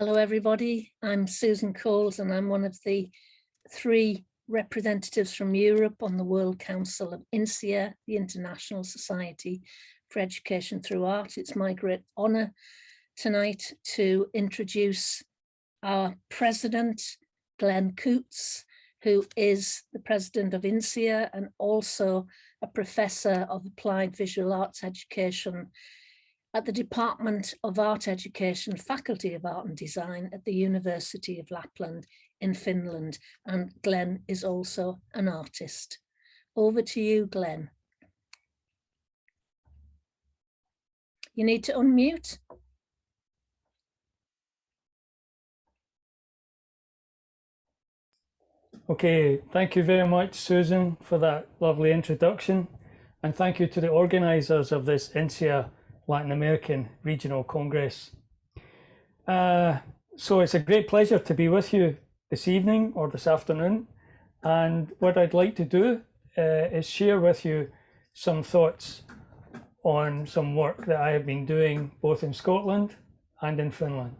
Hello, everybody. I'm Susan Coles, and I'm one of the 3 representatives from Europe on the World Council of InSEA, the International Society for Education Through Art. It's my great honour tonight to introduce our president, Glen Coutts, who is the president of InSEA and also a professor of applied visual arts education at the Department of Art Education, Faculty of Art and Design at the University of Lapland in Finland. And Glen is also an artist. Over to you, Glen. You need to unmute. Okay, thank you very much, Susan, for that lovely introduction. And thank you to the organisers of this InSEA Latin American Regional Congress. So it's a great pleasure to be with you this evening or this afternoon. And what I'd like to do is share with you some thoughts on some work that I have been doing both in Scotland and in Finland.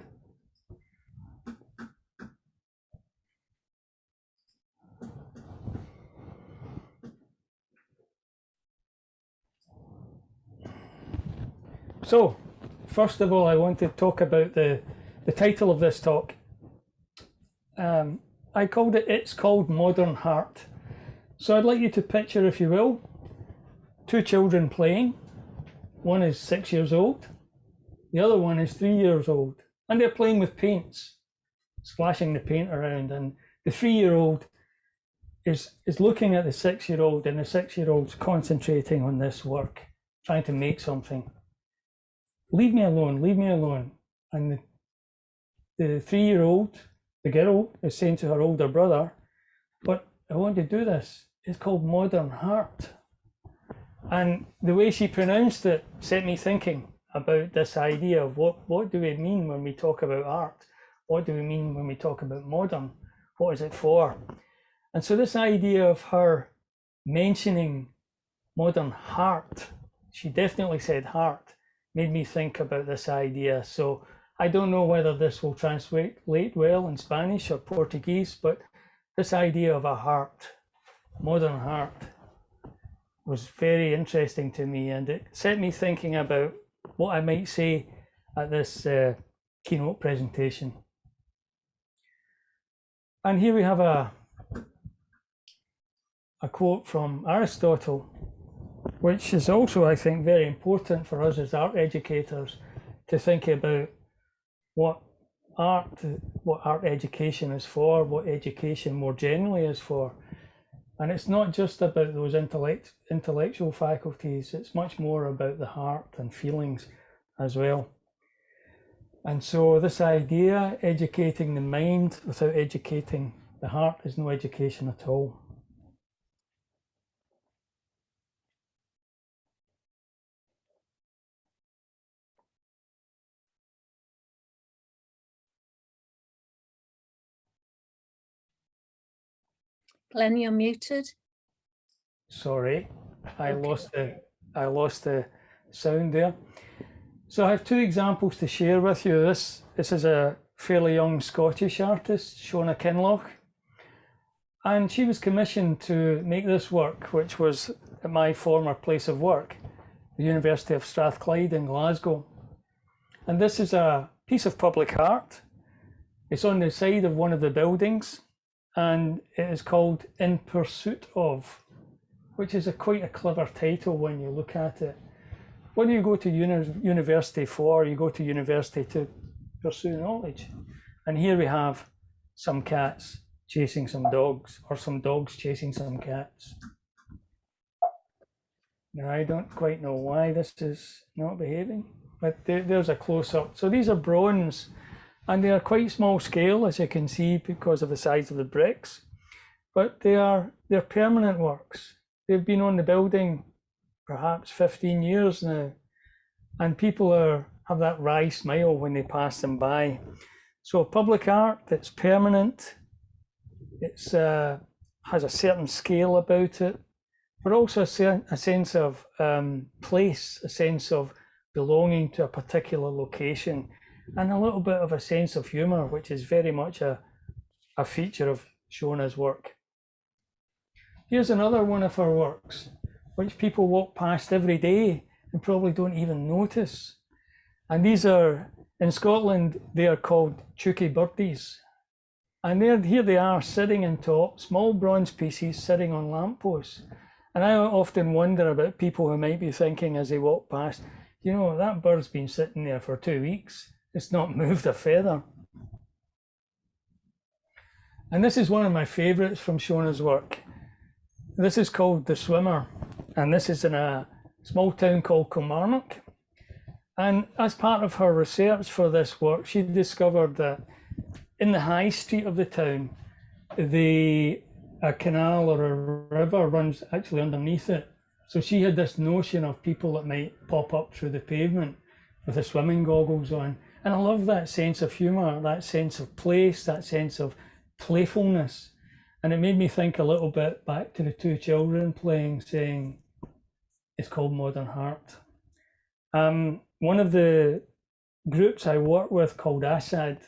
So, first of all, I want to talk about the title of this talk. I called it, It's Called Modern Heart. So I'd like you to picture, if you will, 2 children playing. One is 6 years old, the other one is 3 years old, and they're playing with paints, splashing the paint around, and the 3-year-old is looking at the 6-year-old, and the 6-year-old's concentrating on this work, trying to make something. Leave me alone, leave me alone. And the 3-year-old, the girl, is saying to her older brother, but I want to do this. It's called Modern Heart. And the way she pronounced it set me thinking about this idea of what do we mean when we talk about art? What do we mean when we talk about modern? What is it for? And so this idea of her mentioning modern heart, she definitely said heart, made me think about this idea. So I don't know whether this will translate well in Spanish or Portuguese, but this idea of a heart, modern heart, was very interesting to me, and it set me thinking about what I might say at this keynote presentation. And here we have a quote from Aristotle, which is also, I think, very important for us as art educators to think about what art education is for, what education more generally is for. And it's not just about those intellectual faculties, it's much more about the heart and feelings as well. And so this idea, educating the mind without educating the heart, is no education at all. Glen, you're muted. Sorry, I lost the sound there. So I have 2 examples to share with you. This is a fairly young Scottish artist, Shona Kinloch, and she was commissioned to make this work, which was at my former place of work, the University of Strathclyde in Glasgow. And this is a piece of public art. It's on the side of one of the buildings, and it is called In Pursuit Of, which is quite a clever title when you look at it. What do you go to university for? You go to university to pursue knowledge. And here we have some cats chasing some dogs, or some dogs chasing some cats. Now, I don't quite know why this is not behaving, but there's a close-up. So these are bronze, and they are quite small scale, as you can see, because of the size of the bricks. But they're permanent works. They've been on the building perhaps 15 years now, and people have that wry smile when they pass them by. So public art that's permanent, it's has a certain scale about it, but also a sense of place, a sense of belonging to a particular location. and a little bit of a sense of humour, which is very much a feature of Shona's work. Here's another one of her works, which people walk past every day and probably don't even notice. And these are, in Scotland, they are called chooky birdies. And here they are sitting on top, small bronze pieces sitting on lampposts. And I often wonder about people who might be thinking as they walk past, you know, that bird's been sitting there for 2 weeks. It's not moved a feather. And this is one of my favourites from Shona's work. This is called The Swimmer, and this is in a small town called Kilmarnock. And as part of her research for this work, she discovered that in the high street of the town, a canal or a river runs actually underneath it. So she had this notion of people that might pop up through the pavement with the swimming goggles on. And I love that sense of humour, that sense of place, that sense of playfulness. And it made me think a little bit back to the two children playing, saying, it's called Modern Heart. One of the groups I work with called ASAD,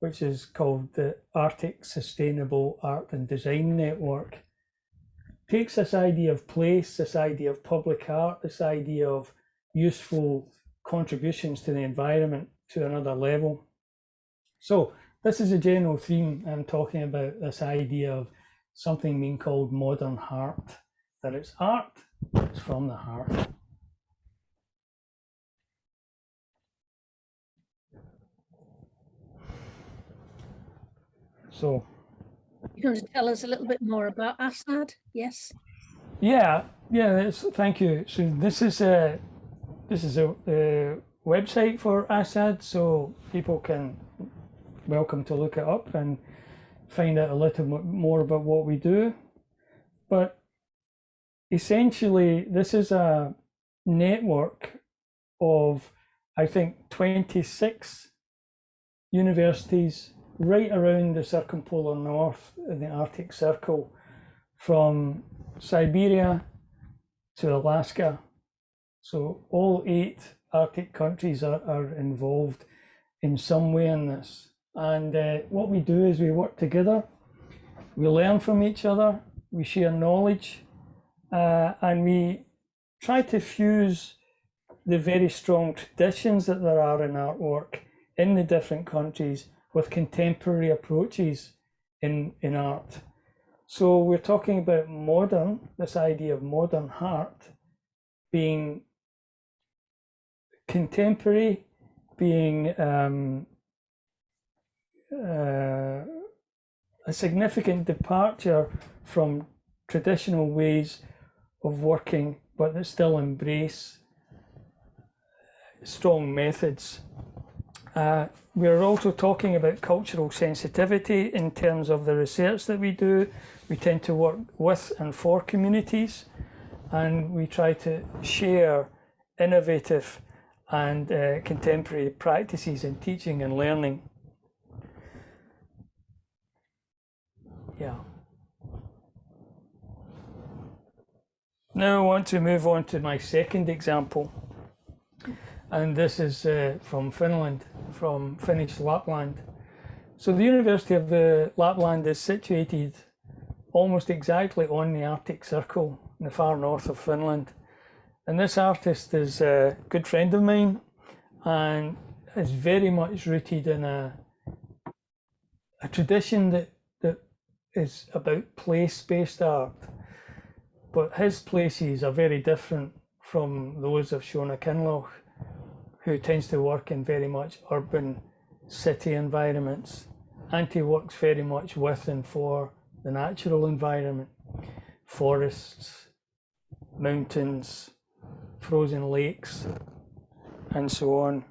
which is called the Arctic Sustainable Art and Design Network, takes this idea of place, this idea of public art, this idea of useful contributions to the environment to another level. So this is a general theme. I'm talking about this idea of something being called modern heart, that it's art, it's from the heart. So, you're going to tell us a little bit more about ASAD, yes? Yeah, thank you. So this is a website for ASAD, so people can welcome to look it up and find out a little bit more about what we do. But essentially, this is a network of, I think, 26 universities right around the circumpolar north in the Arctic Circle, from Siberia to Alaska. So all 8 Arctic countries are involved in some way in this. And what we do is we work together, we learn from each other, we share knowledge, and we try to fuse the very strong traditions that there are in artwork in the different countries with contemporary approaches in art. So we're talking about modern, this idea of modern heart being contemporary, being a significant departure from traditional ways of working, but that still embrace strong methods. We're also talking about cultural sensitivity in terms of the research that we do. We tend to work with and for communities, and we try to share innovative and contemporary practices in teaching and learning. Yeah. Now I want to move on to my second example. And this is from Finland, from Finnish Lapland. So the University of the Lapland is situated almost exactly on the Arctic Circle in the far north of Finland. And this artist is a good friend of mine and is very much rooted in a tradition that is about place-based art. But his places are very different from those of Shona Kinloch, who tends to work in very much urban city environments. And he works very much with and for the natural environment, forests, mountains, frozen lakes, and so on.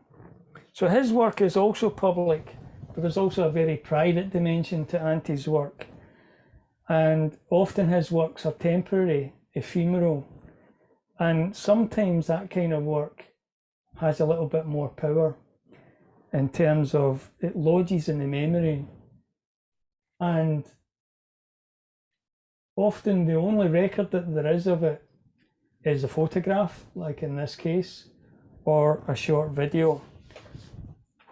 So his work is also public, but there's also a very private dimension to Anti's work. And often his works are temporary, ephemeral, and sometimes that kind of work has a little bit more power in terms of it lodges in the memory. And often the only record that there is of it is a photograph, like in this case, or a short video,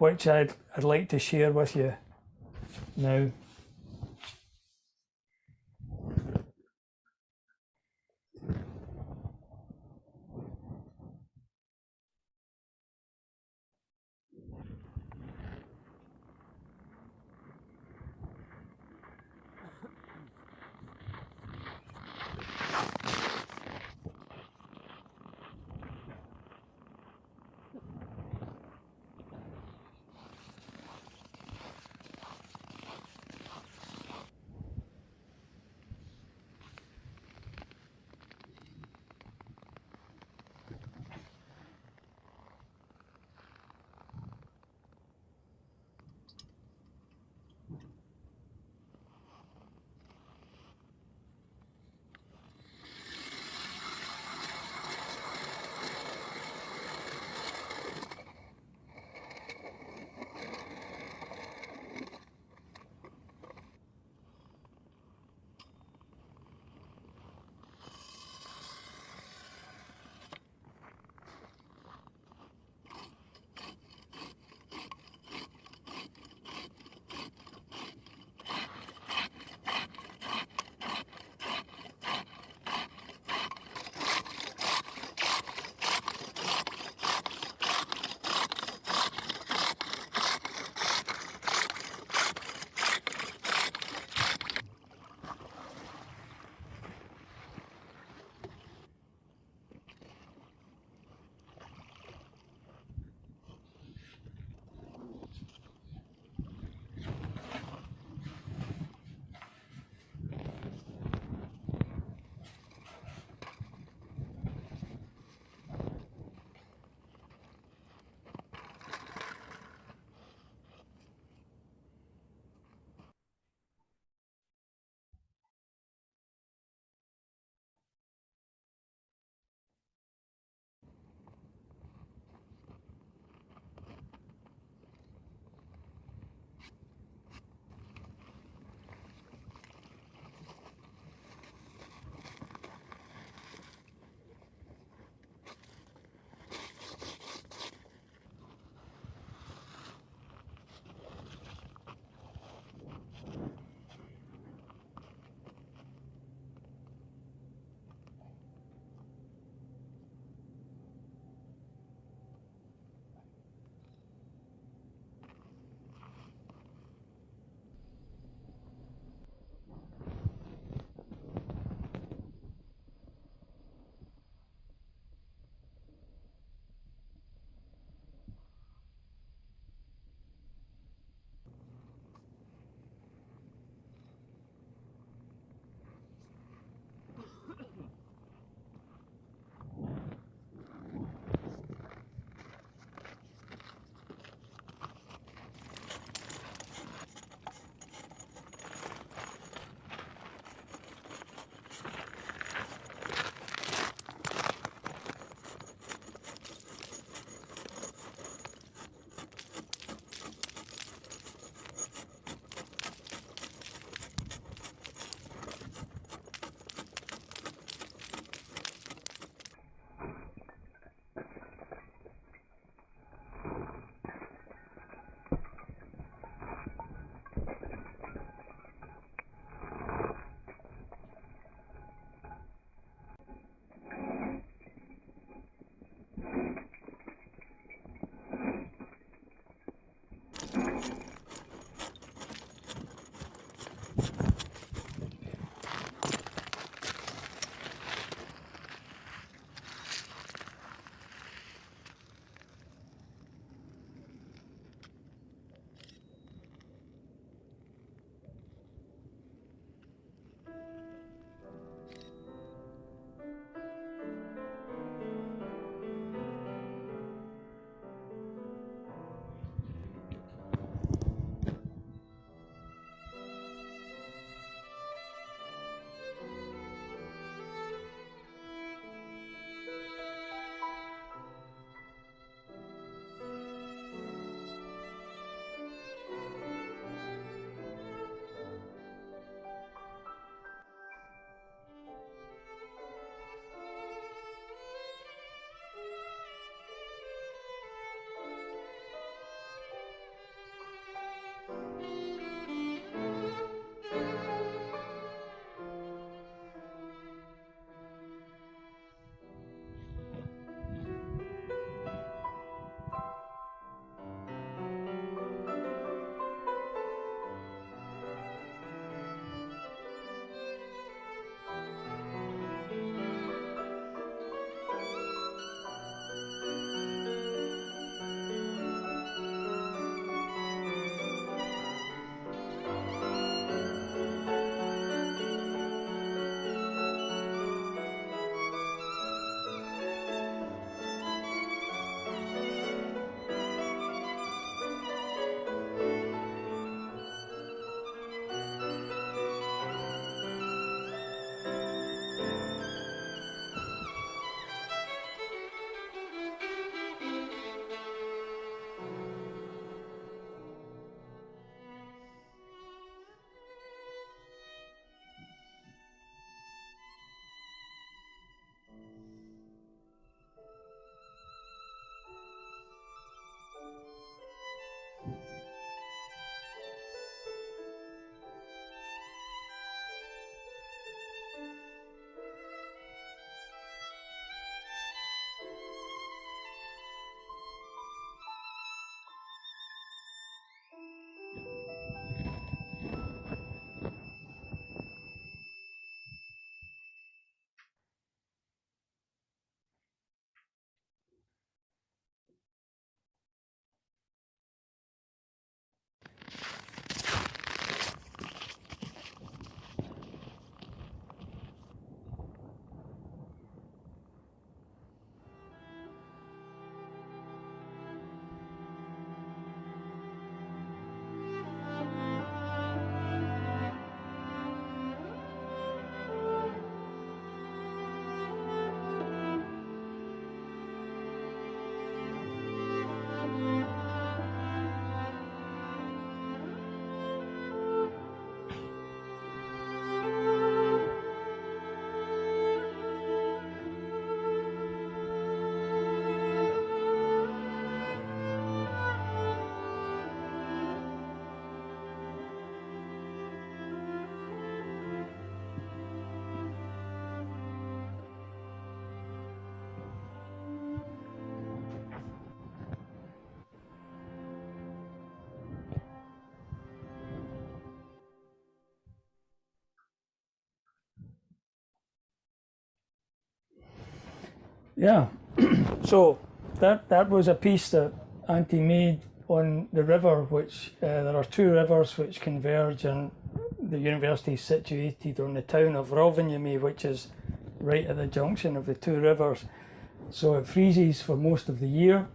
which I'd like to share with you now. Yeah. So that was a piece that Auntie made on the river, which there are two rivers which converge, and the university is situated on the town of Rovaniemi, which is right at the junction of the two rivers. So it freezes for most of the year,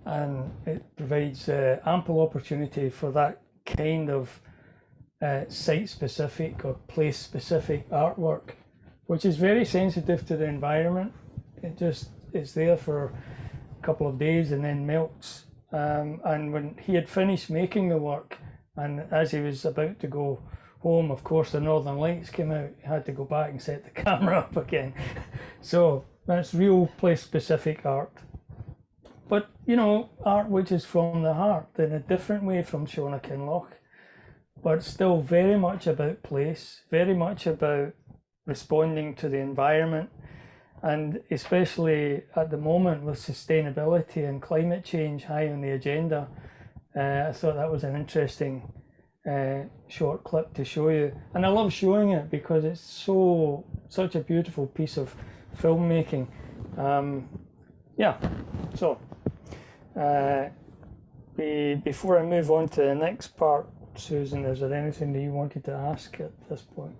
and it provides ample opportunity for that kind of site-specific or place-specific artwork, which is very sensitive to the environment. It just is there for a couple of days and then melts. And when he had finished making the work, and as he was about to go home, of course, the Northern Lights came out. He had to go back and set the camera up again. So that's real place-specific art. But, you know, art which is from the heart in a different way from Sean Kinloch, but still very much about place, very much about responding to the environment, and especially at the moment with sustainability and climate change high on the agenda. I thought that was an interesting short clip to show you, and I love showing it because it's such a beautiful piece of filmmaking. Yeah, so before I move on to the next part, Susan, is there anything that you wanted to ask at this point?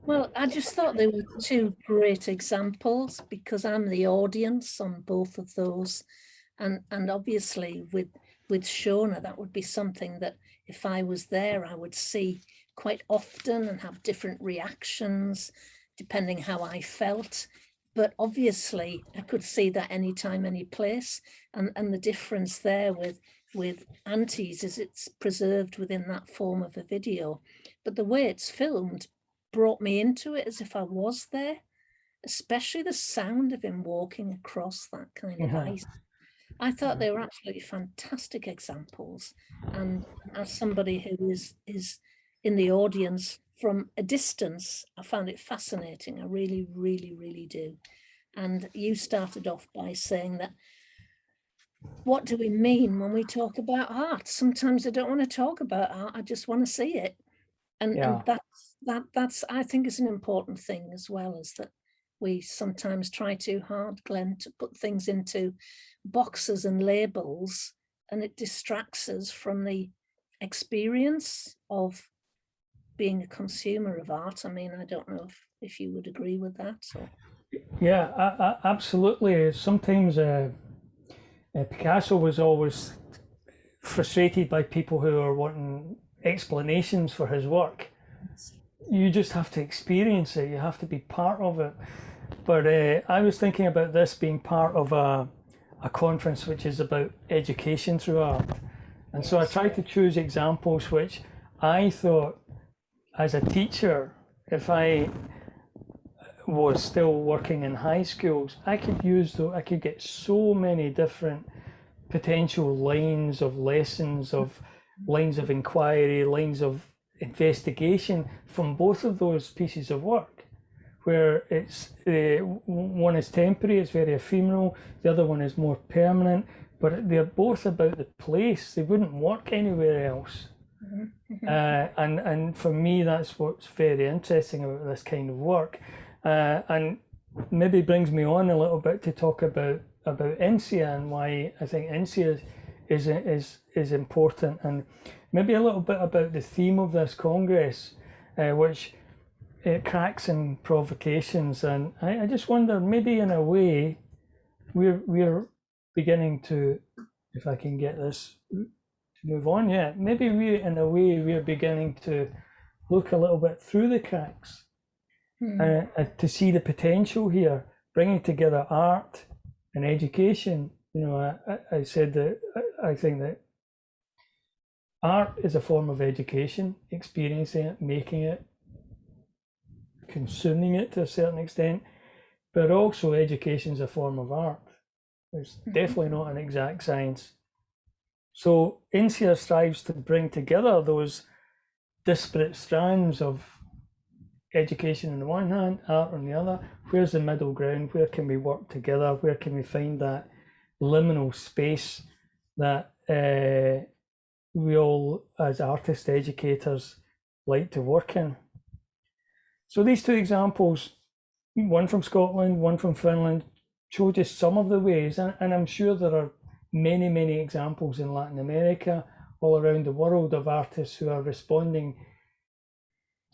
Well, I just thought they were two great examples because I'm the audience on both of those, and obviously with Shona, that would be something that if I was there, I would see quite often and have different reactions depending how I felt. But obviously, I could see that anytime, any place, and the difference there with Auntie's is it's preserved within that form of a video, but the way it's filmed brought me into it as if I was there, especially the sound of him walking across that kind of ice. I thought they were absolutely fantastic examples, and as somebody who is in the audience from a distance, I found it fascinating. I really, really, really do. And you started off by saying that, what do we mean when we talk about art? Sometimes I don't want to talk about art, I just want to see it. And that's I think is an important thing as well, is that we sometimes try too hard, Glenn, to put things into boxes and labels, and it distracts us from the experience of being a consumer of art. I mean, I don't know if you would agree with that. So. Yeah, absolutely. Sometimes Picasso was always frustrated by people who are wanting explanations for his work. You just have to experience it. You have to be part of it. But I was thinking about this being part of a conference which is about education through art. And so I tried to choose examples which I thought, as a teacher, if I was still working in high schools, I could use those. I could get so many different potential lines of lessons, of lines of inquiry, lines of investigation from both of those pieces of work, where it's one is temporary, it's very ephemeral, the other one is more permanent, but they're both about the place. They wouldn't work anywhere else. And for me, that's what's very interesting about this kind of work, and maybe brings me on a little bit to talk about InSEA and why I think InSEA is important, and maybe a little bit about the theme of this Congress, which cracks and provocations. And I just wonder, maybe in a way, we're beginning to, if I can get this to move on, maybe we're beginning to look a little bit through the cracks, to see the potential here, bringing together art and education. You know, I said that I think that art is a form of education, experiencing it, making it, consuming it to a certain extent, but also education is a form of art. It's definitely not an exact science. So InSEA strives to bring together those disparate strands of education on the one hand, art on the other. Where's the middle ground? Where can we work together? Where can we find that liminal space that we all, as artist educators, like to work in? So these two examples, one from Scotland, one from Finland, show just some of the ways, and I'm sure there are many, many examples in Latin America, all around the world, of artists who are responding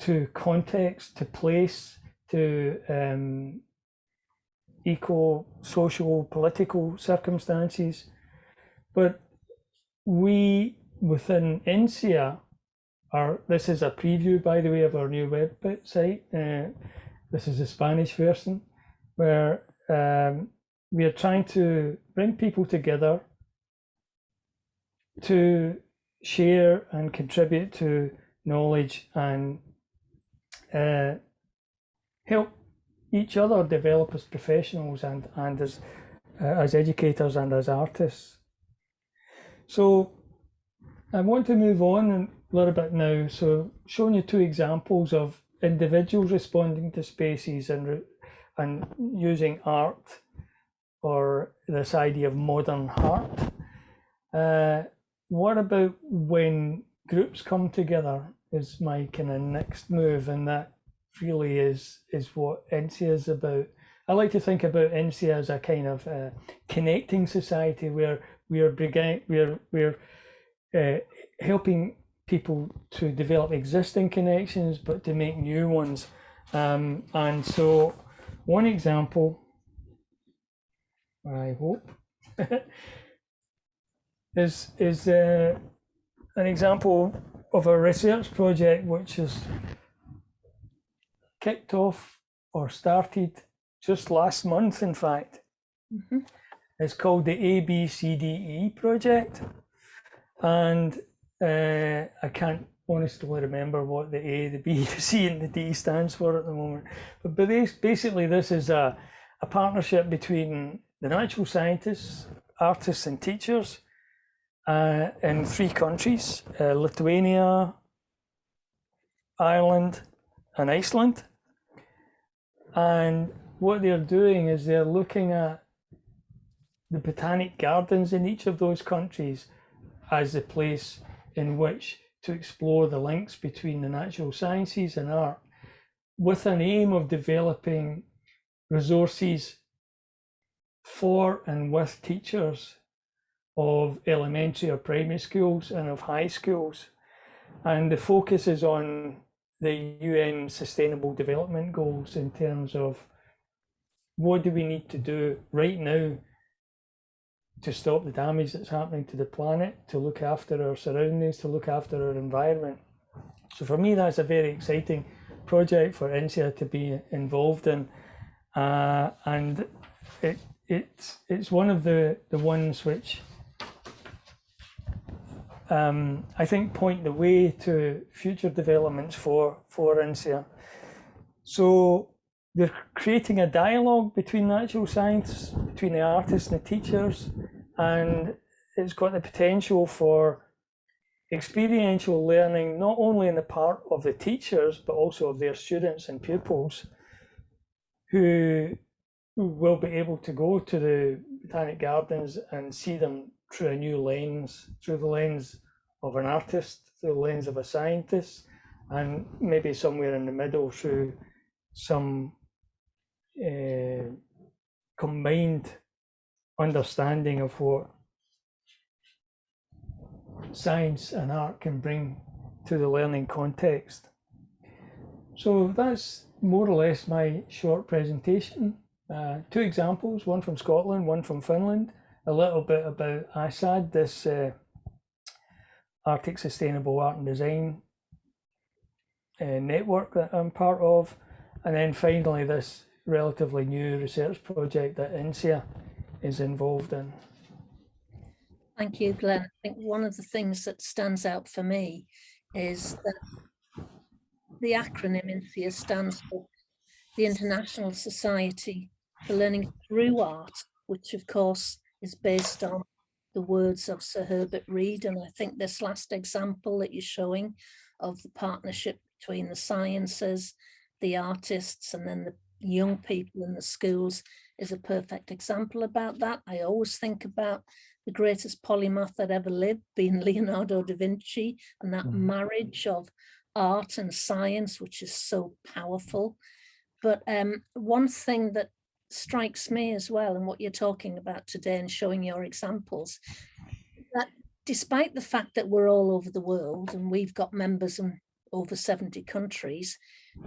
to context, to place, to eco-social, political circumstances. But we, within InSEA, this is a preview, by the way, of our new website. This is the Spanish version, where we are trying to bring people together to share and contribute to knowledge and help each other develop as professionals and as educators and as artists. So I want to move on a little bit now. So showing you two examples of individuals responding to spaces and using art, or this idea of modern art. What about when groups come together is my kind of next move, and that really is what InSEA is about. I like to think about InSEA as a kind of connecting society where we're helping people to develop existing connections, but to make new ones. And so one example, I hope, is an example of a research project which is kicked off or started just last month, in fact. Mm-hmm. It's called the ABCDE project, and I can't honestly remember what the A, the B, the C and the D stands for at the moment, but basically this is a partnership between the natural scientists, artists and teachers in 3 countries, Lithuania, Ireland and Iceland. And what they're doing is they're looking at the botanic gardens in each of those countries as the place in which to explore the links between the natural sciences and art, with an aim of developing resources for and with teachers of elementary or primary schools and of high schools. And the focus is on the UN Sustainable Development Goals in terms of what do we need to do right now to stop the damage that's happening to the planet, to look after our surroundings, to look after our environment. So for me, that's a very exciting project for InSEA to be involved in, and it's one of the ones which I think point the way to future developments for InSEA. So they're creating a dialogue between natural science, between the artists and the teachers, and it's got the potential for experiential learning, not only on the part of the teachers, but also of their students and pupils, who will be able to go to the botanic gardens and see them through a new lens, through the lens of an artist, through the lens of a scientist, and maybe somewhere in the middle through some combined understanding of what science and art can bring to the learning context. So that's more or less my short presentation. 2 examples, one from Scotland, one from Finland, a little bit about ASAD, this Arctic Sustainable Art and Design network that I'm part of, and then finally this relatively new research project that InSEA is involved in. Thank you, Glenn. I think one of the things that stands out for me is that the acronym InSEA stands for the International Society for Learning Through Art, which of course is based on the words of Sir Herbert Reed. And I think this last example that you're showing of the partnership between the sciences, the artists, and then the young people in the schools is a perfect example about that. I always think about the greatest polymath that ever lived being Leonardo da Vinci, and that marriage of art and science, which is so powerful. But one thing that strikes me as well, and what you're talking about today and showing your examples, that despite the fact that we're all over the world and we've got members in over 70 countries,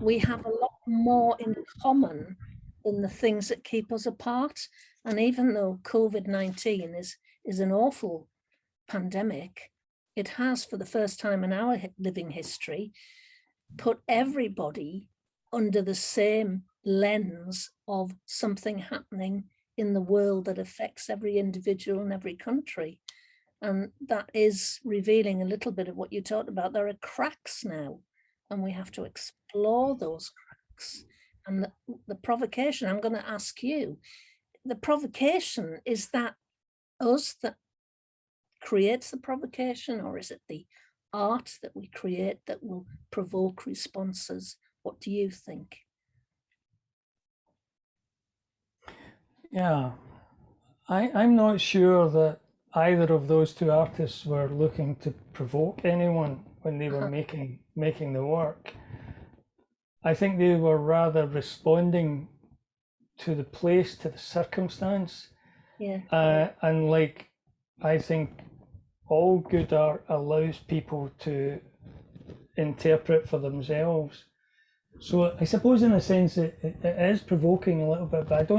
we have a lot more in common than the things that keep us apart. And even though COVID-19 is an awful pandemic, it has, for the first time in our living history, put everybody under the same lens of something happening in the world that affects every individual in every country. And that is revealing a little bit of what you talked about. There are cracks now, and we have to explore those cracks. And the provocation, I'm going to ask you, the provocation, is that us that creates the provocation, or is it the art that we create that will provoke responses? What do you think? Yeah, I'm not sure that either of those two artists were looking to provoke anyone when they were making the work. I think they were rather responding to the place, to the circumstance. Yeah. And like, I think all good art allows people to interpret for themselves. So I suppose in a sense it is provoking a little bit, but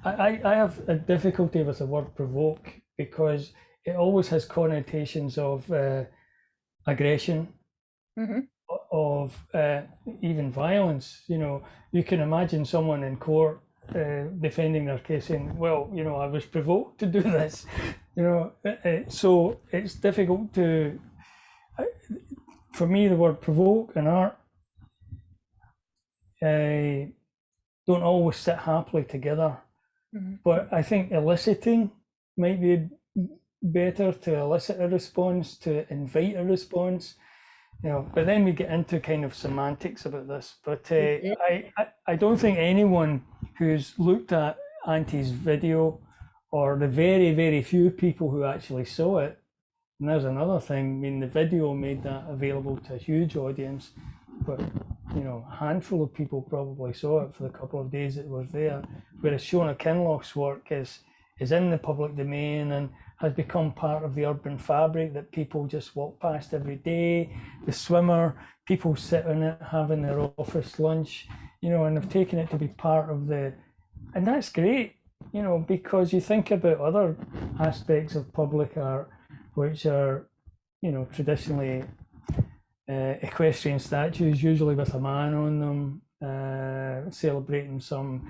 I have a difficulty with the word provoke, because it always has connotations of aggression, of even violence. You know, you can imagine someone in court defending their case saying, well, you know, I was provoked to do this, you know. So it's difficult to, for me, the word provoke and art don't always sit happily together. But I think eliciting might be better, to elicit a response, to invite a response, you know. But then we get into kind of semantics about this. But I don't think anyone who's looked at Auntie's video, or the very, very few people who actually saw it, and there's another thing, I mean, the video made that available to a huge audience, but you know, a handful of people probably saw it for the couple of days it was there. Whereas Shona Kinloch's work is in the public domain and has become part of the urban fabric that people just walk past every day. The swimmer, people sit in it having their office lunch, you know, and have taken it to be part of the, and that's great, you know, because you think about other aspects of public art, which are, you know, traditionally equestrian statues, usually with a man on them, celebrating some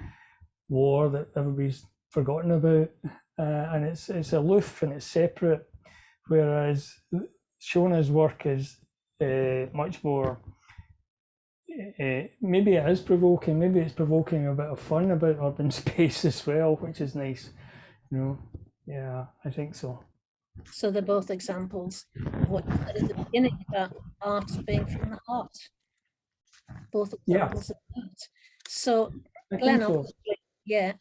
war that everybody's forgotten about, and it's aloof and it's separate. Whereas Shona's work is much more. Maybe it is provoking. Maybe it's provoking a bit of fun about urban space as well, which is nice. You know, yeah, I think so. So they're both examples of what you said at the beginning about art being from the heart. Both examples of that. So, Glen, obviously, yeah,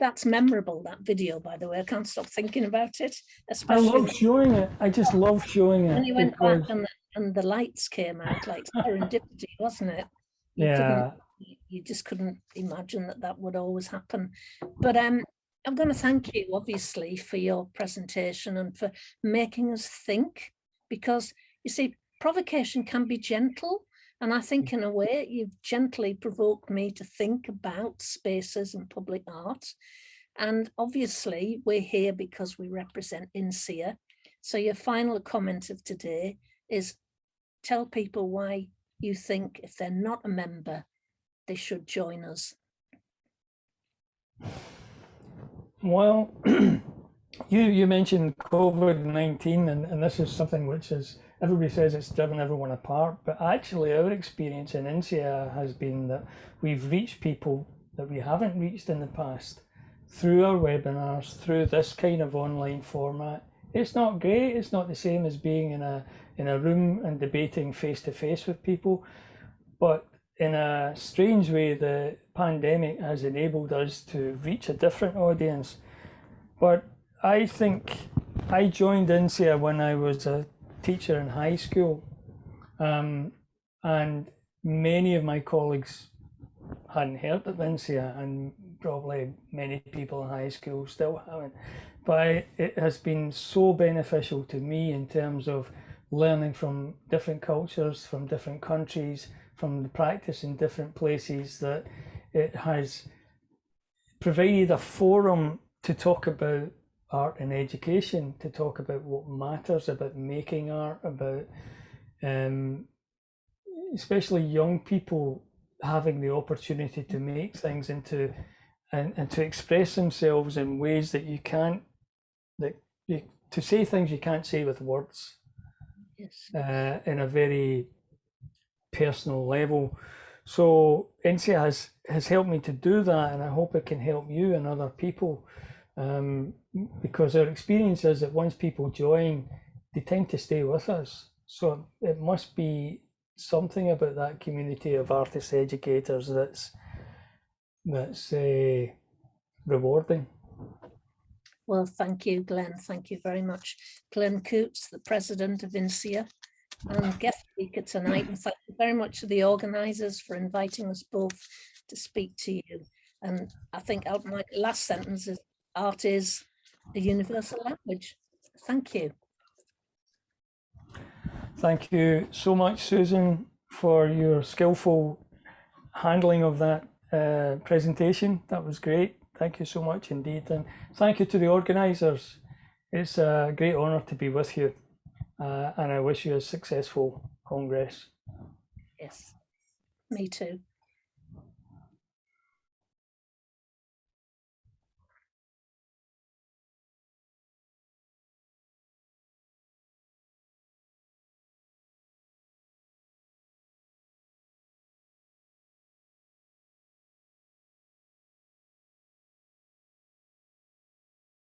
that's memorable, that video, by the way. I can't stop thinking about it. Especially, I love showing it. I just love showing it. When you went back and the lights came out, like serendipity, wasn't it? You just couldn't imagine that would always happen. But I'm going to thank you, obviously, for your presentation and for making us think, because you see, provocation can be gentle. And I think in a way, you've gently provoked me to think about spaces and public art. And obviously, we're here because we represent InSEA. So your final comment of today is tell people why you think if they're not a member, they should join us. Well, you mentioned COVID-19, and this is something which is, everybody says it's driven everyone apart, but actually our experience in InSEA has been that we've reached people that we haven't reached in the past through our webinars, through this kind of online format. It's not great, it's not the same as being in a room and debating face to face with people, but in a strange way, the pandemic has enabled us to reach a different audience. But I think I joined InSEA when I was a teacher in high school, and many of my colleagues hadn't heard of INSEA, and probably many people in high school still haven't. But it has been so beneficial to me in terms of learning from different cultures, from different countries, from the practice in different places, that it has provided a forum to talk about art and education, to talk about what matters about making art, about especially young people having the opportunity to make things into and to express themselves in ways that you can't, to say things you can't say with words. Yes. In a very personal level. So INSEA has helped me to do that, and I hope it can help you and other people, because our experience is that once people join, they tend to stay with us. So it must be something about that community of artist educators that's rewarding. Well, thank you, Glen. Thank you very much. Glen Coutts, the president of INSEA and guest speaker tonight. And thank you very much to the organisers for inviting us both to speak to you. And I think my last sentence is, art is a universal language. Thank you. Thank you so much, Susan, for your skillful handling of that presentation. That was great. Thank you so much indeed. And thank you to the organisers. It's a great honour to be with you. And I wish you a successful Congress. Yes, me too.